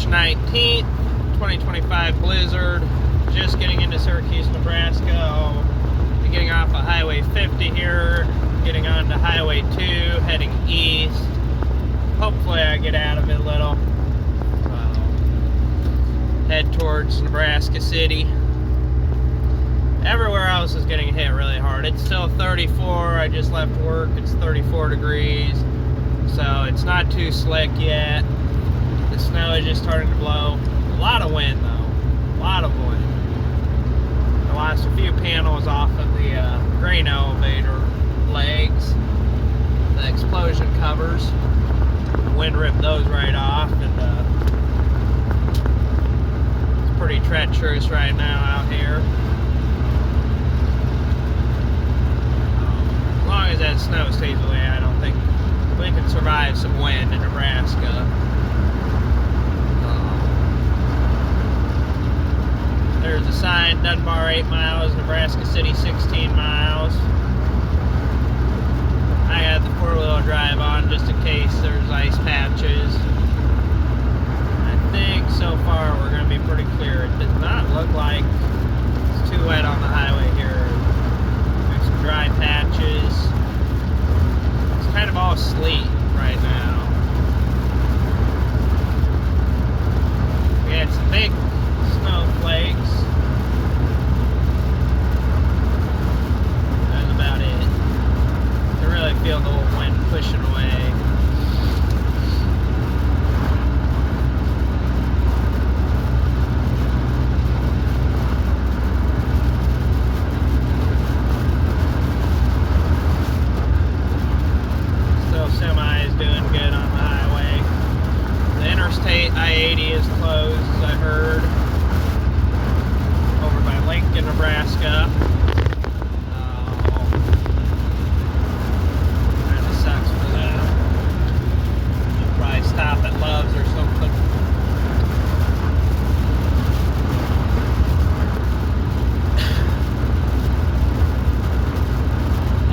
19th, 2025 blizzard. Just getting into Syracuse, Nebraska. I'll be getting off of Highway 50 here, getting onto Highway 2, heading east. Hopefully I get out of it a little. Head towards Nebraska City. Everywhere else is getting hit really hard. It's still 34. I just left work. It's 34 degrees. So it's not too slick yet. The snow is just starting to blow. A lot of wind though. A lot of wind. I lost a few panels off of the grain elevator legs. The explosion covers. The wind ripped those right off, and it's pretty treacherous right now out here. As long as that snow stays away, I don't think we can survive some wind in Nebraska. There's a sign, Dunbar 8 miles, Nebraska City 16 miles. I had the four-wheel drive on just in case there's ice patches. I think so far we're going to be pretty clear. It does not look like it's too wet on the highway here. There's some dry patches. It's kind of all sleet right now. We had some big snowflakes. That's about it. I really feel the old wind pushing away. Still semi is doing good on the highway. The interstate I-80 is closed, as I heard, over by Lincoln, Nebraska. Kind of sucks for that. I'll probably stop at Love's or something.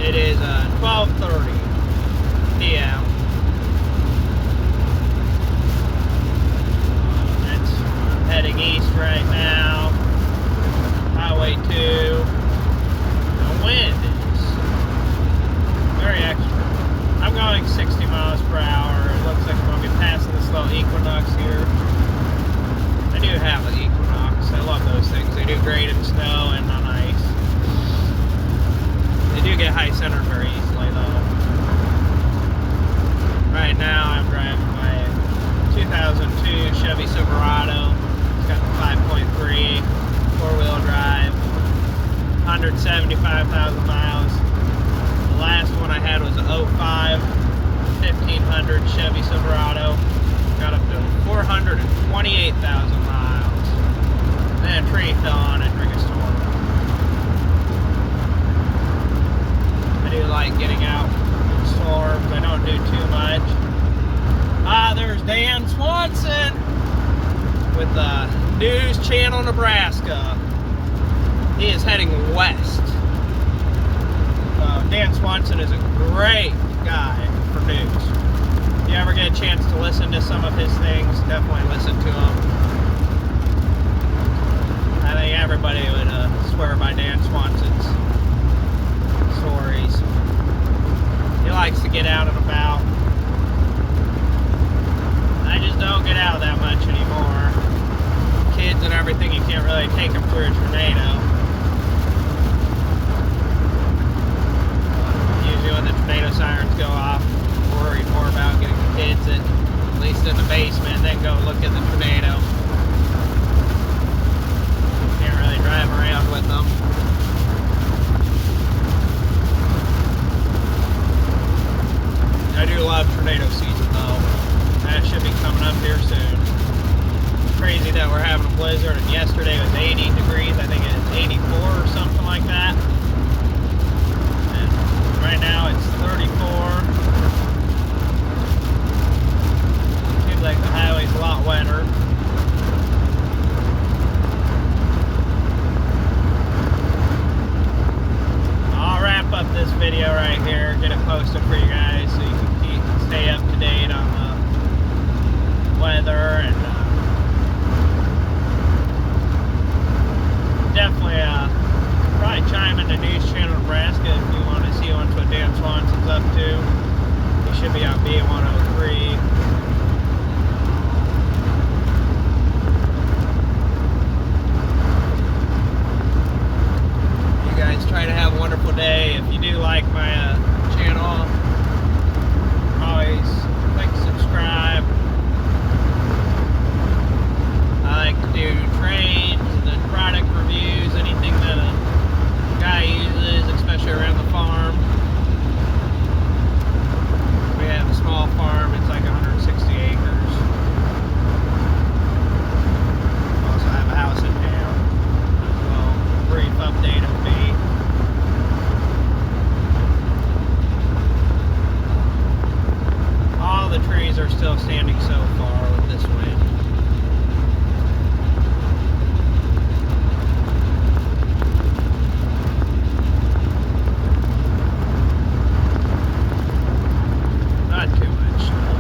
It is 12:30 p.m. I'm heading east right now. Highway 2. The wind is very extra. I'm going 60 miles per hour. It looks like I'm going to be passing this little Equinox here. I do have an Equinox. I love those things. They do great in snow and on ice. They do get high centered very easily though. Right now I'm driving my 2002 Chevy Silverado. It's got the 5.3 four-wheel drive, 175,000 miles. The last one I had was a 05 1500 Chevy Silverado. Got up to 428,000 miles. Then a tree fell on it during a storm. I do like getting out in storms. I don't do too much. There's Dan Swanson with the News Channel Nebraska. He is heading west. Dan Swanson is a great guy for news. If you ever get a chance to listen to some of his things, definitely listen to him. I think everybody would swear by Dan Swanson's stories. He likes to get out and about. I just don't get out that much anymore. Kids and everything, you can't really take them through a tornado. Usually when the tornado sirens go off, I'm worried more about getting the kids at least in the basement, then go look at the tornado. Can't really drive around with them. I do love tornado season though. That should be coming up here soon. Crazy that we're having a blizzard, and yesterday was 80 degrees. I think it's 84 or something like that. And right now it's 34. Seems like the highway's a lot wetter. I'll wrap up this video right here, get it posted for you guys so you can stay up to date on the weather and should be on B103. You guys try to have a wonderful day. If you do like my channel, always click subscribe. I like to do trains and product reviews, anything that a guy uses, especially around the farm. We have a small farm, it's like 160 acres. Also have a house in town. Well, brief update of me. All the trees are still standing so far with this wind. Not too much snow.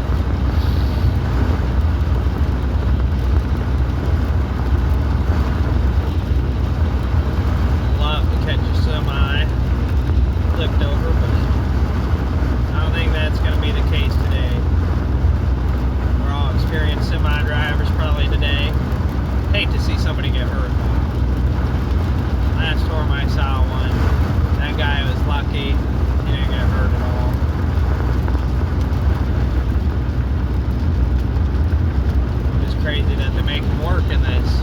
Love to catch a semi flipped over, but I don't think that's going to be the case today. We're all experienced semi drivers probably today. Hate to see somebody get hurt though. Last storm I saw one, that guy was lucky. He didn't get hurt at all. It's crazy that they make him work in this.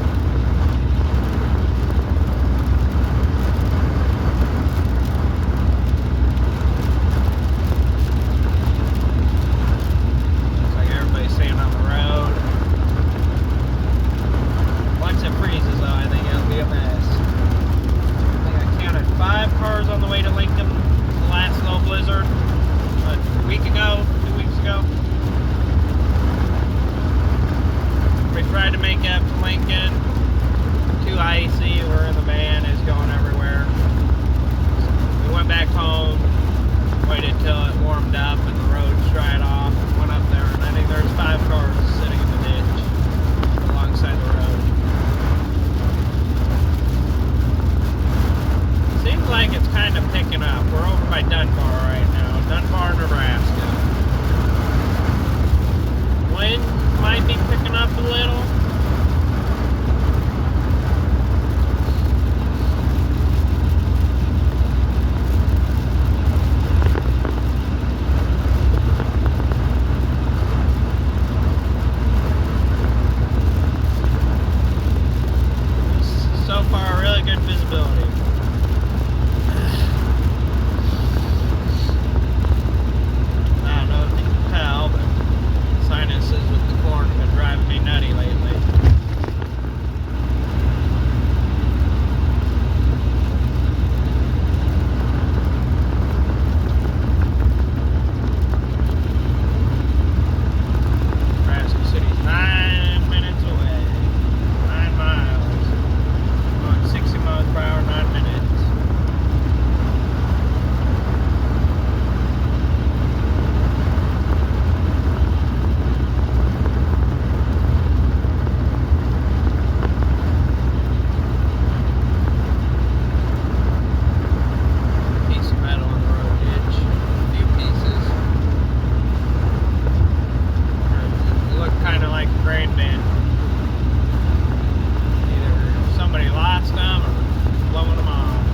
Looks like everybody's staying on the road. Once it freezes though, I think it'll be a mess. I think I counted 5 cars on the way to Lincoln the last little blizzard. A week ago, 2 weeks ago. We tried to make it up to Lincoln. Too icy. We're in the van. It's going everywhere. We went back home. Waited till it warmed up and the roads dried off. Went up there, and I think there's 5 cars sitting in the ditch alongside the road. Seems like it's kind of picking up. We're over by Dunbar right now. Dunbar, Nebraska. Wind might be picking up a little. So far, really good visibility. I don't know if you can tell, but sinuses with the corn have been driving me nutty lately. Nebraska City's 9 minutes away. 9 miles. Going 60 miles per hour, 9 minutes. Piece of metal in the road ditch. A few pieces. They look kind of like a grain bin. Either somebody lost them or blowing them off.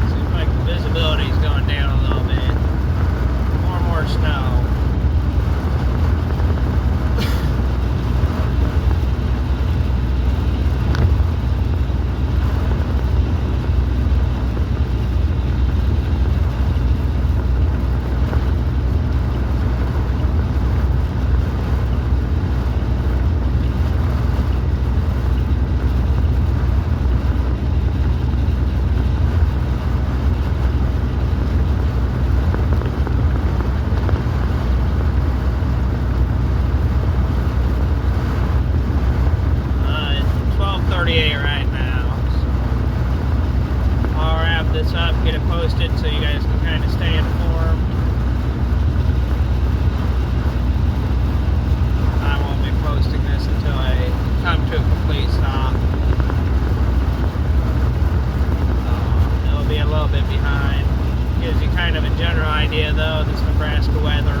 Seems like the visibility's going down a little bit. More and more snow. It's 12:38 right now. I'll wrap this up, get it posted so you guys can kind of stay informed. I won't be posting this until I come to a complete stop. It'll be a little bit behind. Gives you kind of a general idea, though, this Nebraska weather,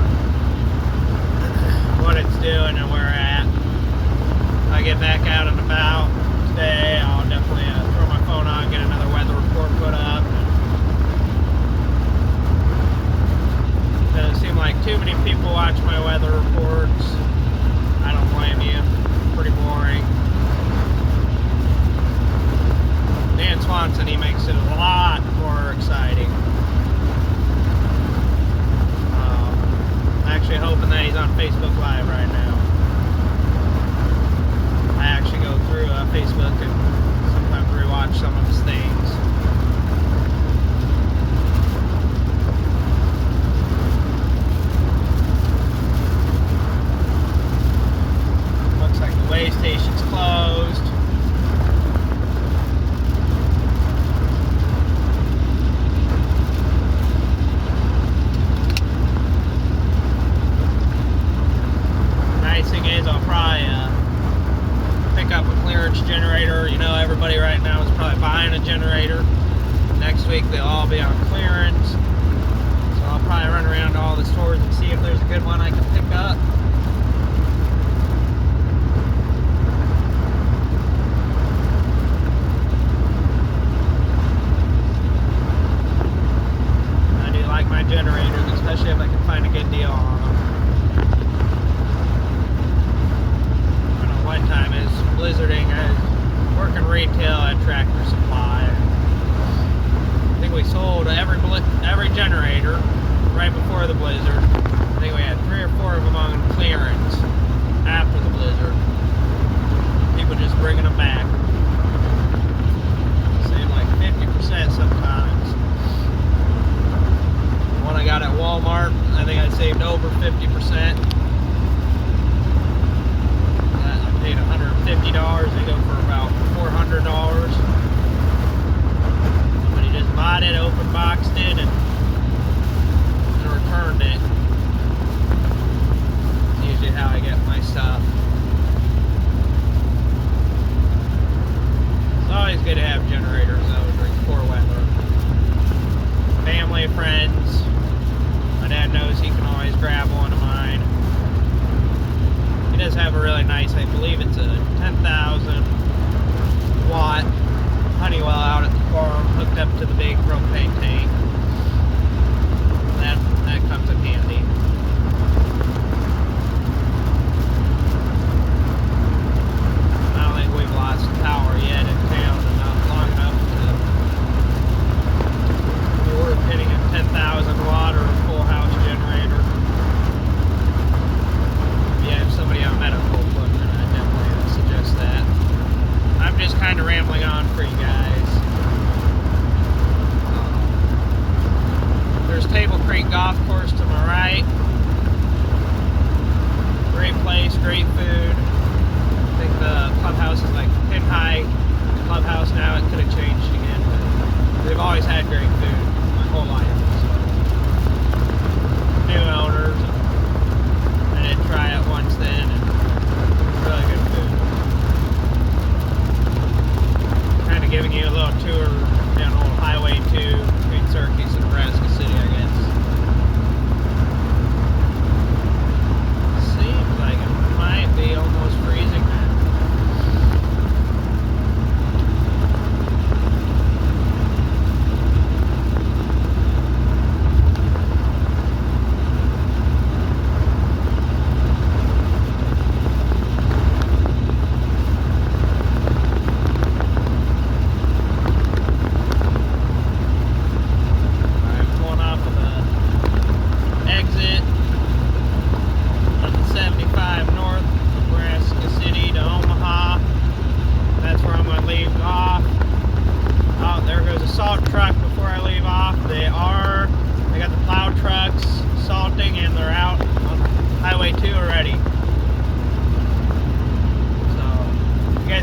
what it's doing and where we're at. If I get back out and about today, I'll definitely throw my phone on, get another weather report put up. Doesn't seem like too many people watch my weather reports. I don't blame you. Pretty boring. Dan Swanson, he makes it a lot more exciting. I'm actually hoping that he's on Facebook Live right now. I actually go through Facebook and sometimes rewatch some of his things. Looks like the way station's closed. I'll probably pick up a clearance generator. You know, everybody right now is probably buying a generator. Next week they'll all be on clearance. So I'll probably run around to all the stores and see if there's a good one I can pick up. I do like my generators, especially if I can find a good deal on them. One time is blizzarding. I was working retail at Tractor Supply. I think we sold every generator right before the blizzard. I think we had 3 or 4 of them on clearance after the blizzard. People just bringing them back. Saved like 50% sometimes. One I got at Walmart, I think I saved over 50%. Paid $150, they go for about $400. Somebody just bought it, open boxed it, and returned it. That's usually how I get my stuff. It's always good to have generators though during poor weather. Family, friends. My dad knows he can always grab one of mine. He does have a really nice, I believe it's a 10,000 watt Honeywell out at the farm hooked up to the big propane tank. That comes in handy. I don't think we've lost power yet in town enough long enough to be worth hitting a 10,000 watt or a full house generator. Somebody on medical equipment, I definitely suggest that. I'm just kind of rambling on for you guys. There's Table Creek Golf Course to my right. Great place, great food. I think the clubhouse is like Pin High Clubhouse now. It could have changed again, but they've always had great food my whole life. So. New owners. I did try it once then, and really good food. Kind of giving you a little tour down old Highway 2 between Syracuse and Nebraska City, I guess. Seems like it might be almost freezing now.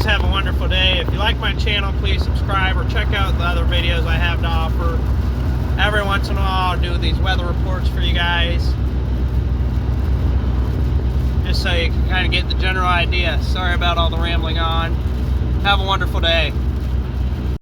Have a wonderful day. If you like my channel, please subscribe or check out the other videos I have to offer. Every once in a while I'll do these weather reports for you guys, just so you can kind of get the general idea. Sorry about all the rambling on. Have a wonderful day.